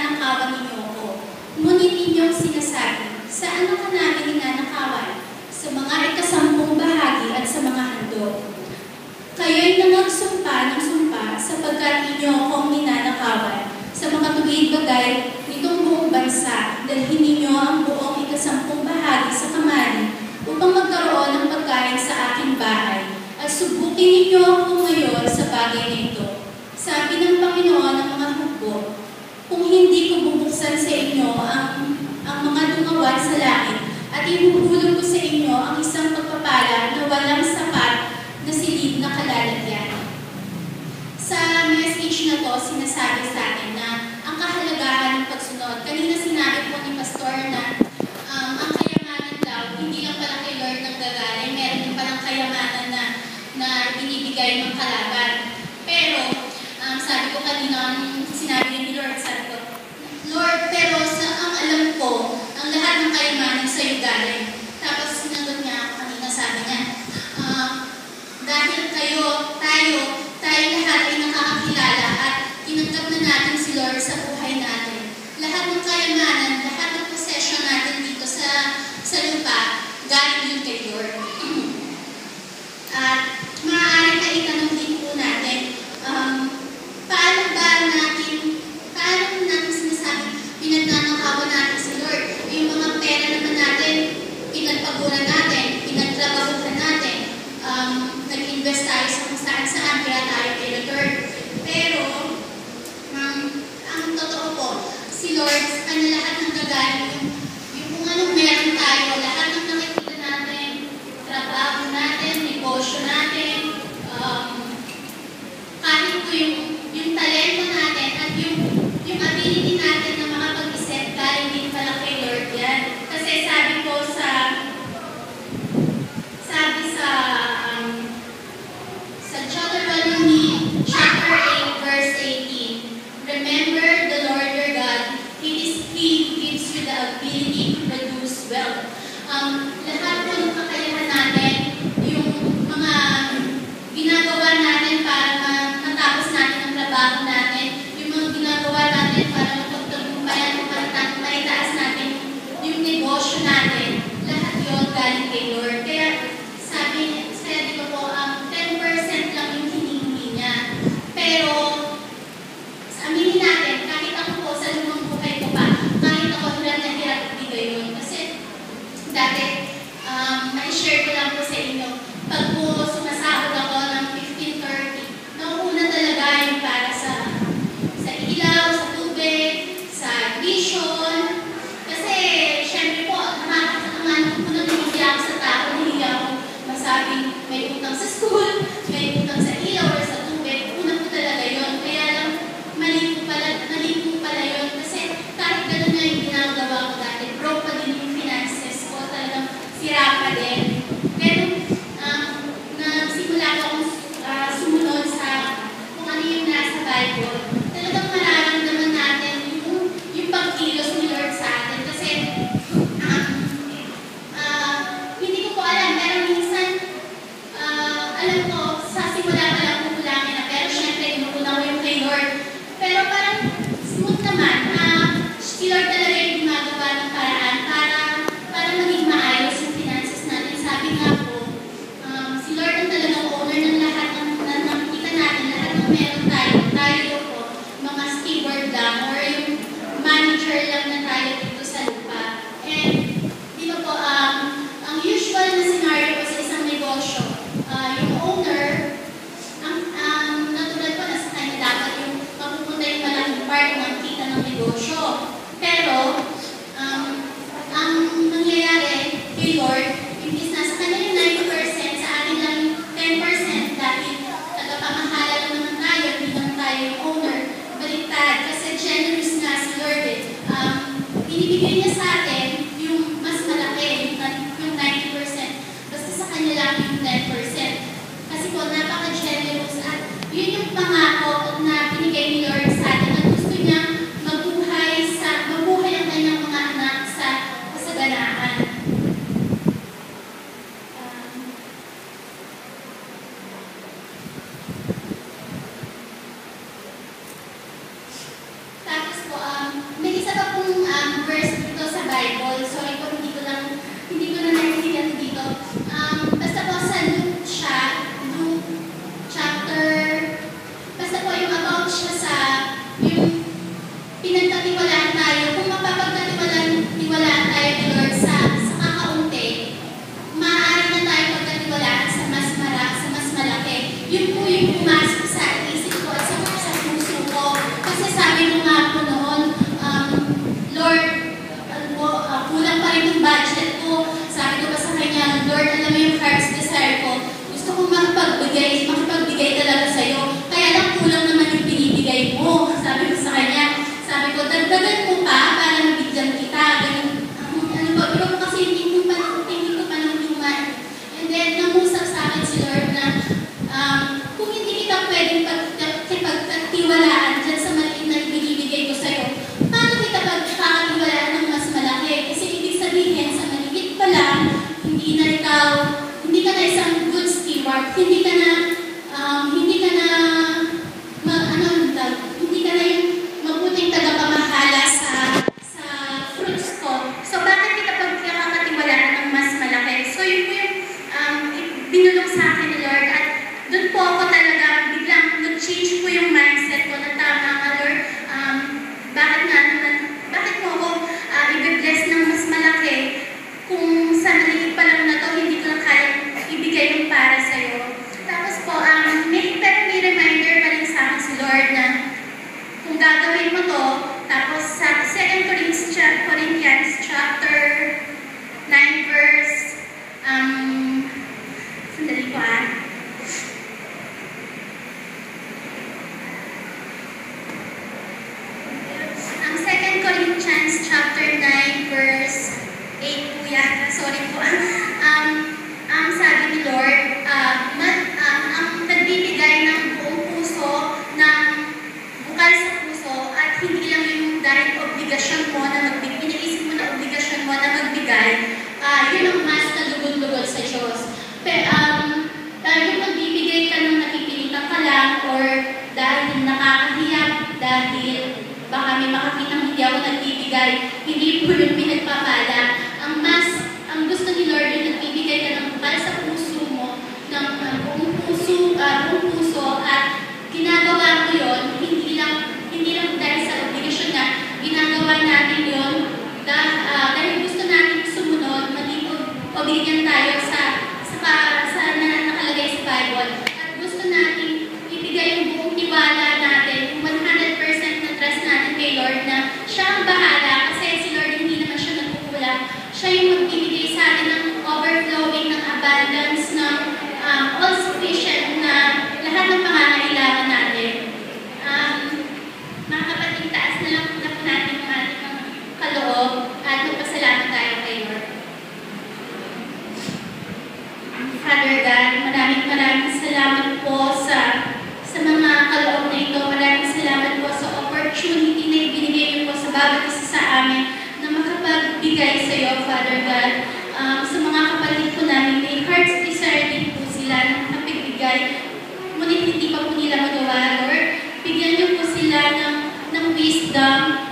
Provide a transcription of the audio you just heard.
ninanakawan ninyo ako. Ngunit inyong sinasabi, saan na ka namin ninanakawan? Sa mga ikasampung bahagi at sa mga handog. Kayo'y nangagsumpa ng sumpa sapagkat inyo akong ninanakawan. Sa mga tuwid bagay nitong buong bansa, dalhin ninyo ang buong ikasampung bahagi sa kamali upang magkaroon ng pagkain sa aking bahay. At subukin ninyo ako ngayon sa bagay na ito. Sabi ng Panginoon ng mga hukbo, kung hindi ko bubuksan sa inyo ang mga dumawan sa langit, at ihuhulog ko sa inyo ang isang pagpapala na walang sapat na silid na kalalagyan. Sa message na to, sinasabi sa atin na ang kahalagahan ng pagsunod. Kanina sinabi po ni Pastor na ang kayamanan daw, hindi lang pala kay Lord naggagaling, meron din palang kayamanan na binibigay ng kalaban. Pero, sabi ko kanina, sinabi ni Lord, sabi ko, Lord, pero ang alam ko, ang lahat ng kayamanan sa iyo galing. Tapos sinagot niya ako kanina, sabi niya, dahil tayo lahat ay nakakakilala at tinanggap na natin si Lord sa buhay natin. Lahat ng kayamanan, lahat ng possession natin dito sa lupa, galing yun kay Lord. At maaari na itanong din po natin, paano natin sinasabi, pinagnanakawan natin si Lord? Yung mga pera naman natin, pinagpaguran natin, pinagtrabahuhan natin, nag-invest tayo sa kung saan kaya tayo kay Lord. Pero, ang totoo po, si Lord, sa kanya lahat ng gagaling, yung kung anong meron tayo, lahat ng nakikita natin, trabaho natin, negosyo natin, kahit po yung talento natin at yung ability natin na makapag-isip, galing din pala kay Lord yan. Kasi sabi sa Deuteronomy chapter 8 verse 18, remember the Lord your God, it is He who gives you the ability to produce wealth. Lahat po ng kakayahan natin, yung mga ginagawa natin para matapos natin ang trabaho natin, yung mga ginagawa natin para mapagtagumpayan o maitaas natin yung negosyo natin, lahat yun galing kay Lord. Kaya sabi dito po, 10% lang yung hinihingi niya. Pero, aminin natin, kahit ako po sa lumang buhay ko pa, kahit ako hirap na hirap ibigay yun. Kasi, dati, na-share ko lang po sa inyo, pag po sumasahod ako ng 15-30, nauuna talaga yung para sa ilaw, sa tubig, sa vision. Kasi, syempre po, nakakataman ko na nahihiya ako sa tao, nahihiya ako masabing may utang sa school, may utang sa ilaw or sa tubig. Una po talaga yun. Kaya lang, mali po pala yun. Kasi kahit gano'n na yung ginagawa ko dati, broke pa din yung finances ko, talagang sira pa din. Pero, nagsimula ko akong sumunod sa kung ano yung nasa Bible. Talagang mararamdaman natin yung pagkilos ni Lord sa atin. Kasi, hindi ko po alam, pero minsan, alam ko, sa sabihin sa maliit pa lang, hindi ka na isang good steward, hindi ka na hindi ka na yung mabuting tagapamahala sa fruits ko. So, bakit kita pagkakatiwalaan ng mas malaki? So, yun po yung binulong sa akin ni Lord. At doon po ako talaga biglang nag-change po yung mindset ko na tama nga, Lord. Bakit mo ako i-bless ng mas malaki kung sa maliit pa lang na to, hindi ko na kaya ibigay yung para sa'yo. Tapos po, may reminder pa rin sa akin si Lord na kung gagawin mo to, tapos sa 2 Corinthians chapter 9 verse, sandali po Ang 2 Corinthians chapter 9 verse 8 po yata, sorry po. Ang sabi ni Lord, ang nagbibigay ng buong puso, ng bukal sa puso, at hindi lang yung dahil obligasyon mo na iniisip mo na obligasyon mo na magbigay, yun ang mas nalugod-lugod sa Diyos. Yung magbibigay ka ng nakipilitan ka lang, or dahil nakakahiya, dahil baka may makakitang hindi ako nagbibigay, hindi po yung pinagpapala. Ang gusto ni Lord yung nagbibigay ka ng bukal sa puso mo, ng buong puso, at ginagawa mo yun, hindi lang dahil sa obligasyon na ginagawa natin yun, dahil gusto natin sumunod, maging obedient tayo sa nakalagay sa Bible, at gusto natin ibigay yung buong tiwala natin, 100% na trust natin kay Lord na siya ang bahala, kasi si Lord hindi naman siya nagkukulang. Siya yung magbibigay sa atin ng overflowing, ng abundance, ng all-sufficient na lahat ng pangangailangan natin. Mga kapatid, taas na lang po natin ang ating mga kaloob at magpasalamat tayo kay Lord. Father God, maraming salamat po sa mga kaloob na ito. Maraming salamat po sa opportunity na ibinigay niyo po sa bawat isa sa amin na makapagbigay sa iyo, Father God. Sa mga kapatid po namin, may heart's desire din po sila na makapagbigay. Ngunit hindi pa po nila magawa, Lord. Bigyan niyo po sila ng wisdom,